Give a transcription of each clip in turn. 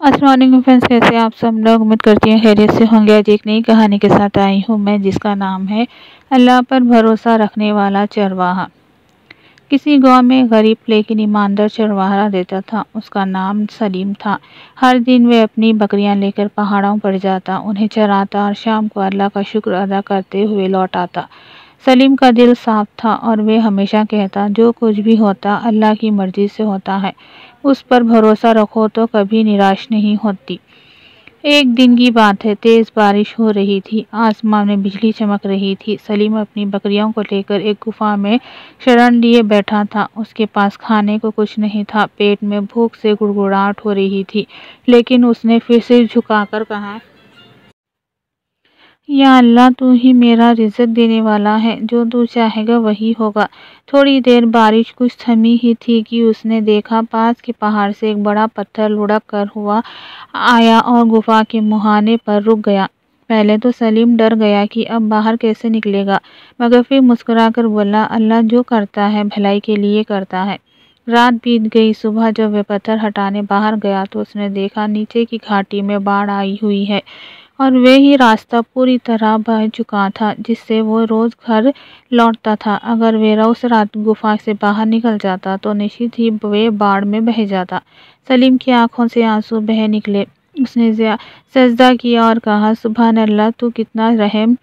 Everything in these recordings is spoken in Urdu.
السلام علیکم فرینڈس، کیسے آپ سب لوگ؟ امید کرتی ہیں خیریت سے ہوں گے۔ آج ایک نئی کہانی کے ساتھ آئی ہوں میں، جس کا نام ہے اللہ پر بھروسہ رکھنے والا چرواہا۔ کسی گاؤں میں غریب لیکن ایماندار چرواہا رہتا تھا۔ اس کا نام سلیم تھا۔ ہر دن وہ اپنی بکریاں لے کر پہاڑوں پر جاتا، انہیں چراتا اور شام کو اللہ کا شکر ادا کرتے ہوئے لوٹ آتا۔ سلیم کا دل صاف تھا اور وہ ہمیشہ کہتا، جو کچھ بھی ہوتا اللہ کی مرضی سے ہوتا ہے، اس پر بھروسہ رکھو تو کبھی نراش نہیں ہوتی۔ ایک دن کی بات ہے، تیز بارش ہو رہی تھی، آسمان میں بجلی چمک رہی تھی۔ سلیم اپنی بکریوں کو لے کر ایک غار میں شرن لیے بیٹھا تھا۔ اس کے پاس کھانے کو کچھ نہیں تھا، پیٹ میں بھوک سے گڑگڑاہٹ ہو رہی تھی، لیکن اس نے پھر سر جھکا کر کہا، یا اللہ، تو ہی میرا رزق دینے والا ہے، جو تو چاہے گا وہی ہوگا۔ تھوڑی دیر بارش کچھ تھمی ہی تھی کہ اس نے دیکھا پاس کے پہاڑ سے ایک بڑا پتھر لڑھک کر ہوا آیا اور غار کے مہانے پر رک گیا۔ پہلے تو سلیم ڈر گیا کہ اب باہر کیسے نکلے گا، مگر پھر مسکرا کر بولا، اللہ جو کرتا ہے بھلائی کے لیے کرتا ہے۔ رات بیت گئی۔ صبح جب وہ پتھر ہٹانے باہر گیا تو اس نے دیکھا نیچے کی گھاٹی میں باڑھ آئی ہوئی ہے اور وہی راستہ پوری طرح بہہ چکا تھا جس سے وہ روز گھر لوٹتا تھا۔ اگر وہ اس رات غار سے باہر نکل جاتا تو نشچت ہی وہ باڑھ میں بہہ جاتا۔ سلیم کی آنکھوں سے آنسو بہہ نکلے۔ اس نے سجدہ کیا اور کہا، سبحان اللہ، تو کتنا رحم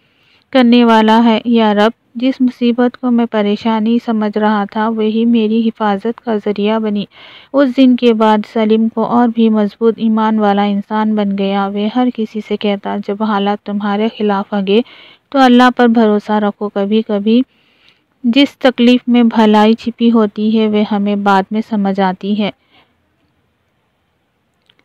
کرنے والا ہے یا رب! جس مصیبت کو میں پریشانی سمجھ رہا تھا وہی میری حفاظت کا ذریعہ بنی۔ اس دن کے بعد سلیم کو اور بھی مضبوط ایمان والا انسان بن گیا۔ وہ ہر کسی سے کہتا، جب حالات تمہارے خلاف ہوں گے تو اللہ پر بھروسہ رکھو، کبھی کبھی جس تکلیف میں بھلائی چھپی ہوتی ہے وہ ہمیں بعد میں سمجھ آتی ہے۔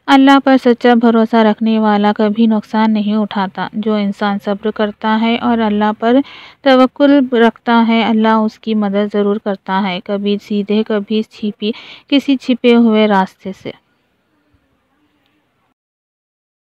اللہ پر سچا بھروسہ رکھنے والا کبھی نقصان نہیں اٹھاتا۔ جو انسان صبر کرتا ہے اور اللہ پر توکل رکھتا ہے، اللہ اس کی مدد ضرور کرتا ہے، کبھی سیدھے کبھی کسی چھپے ہوئے راستے سے۔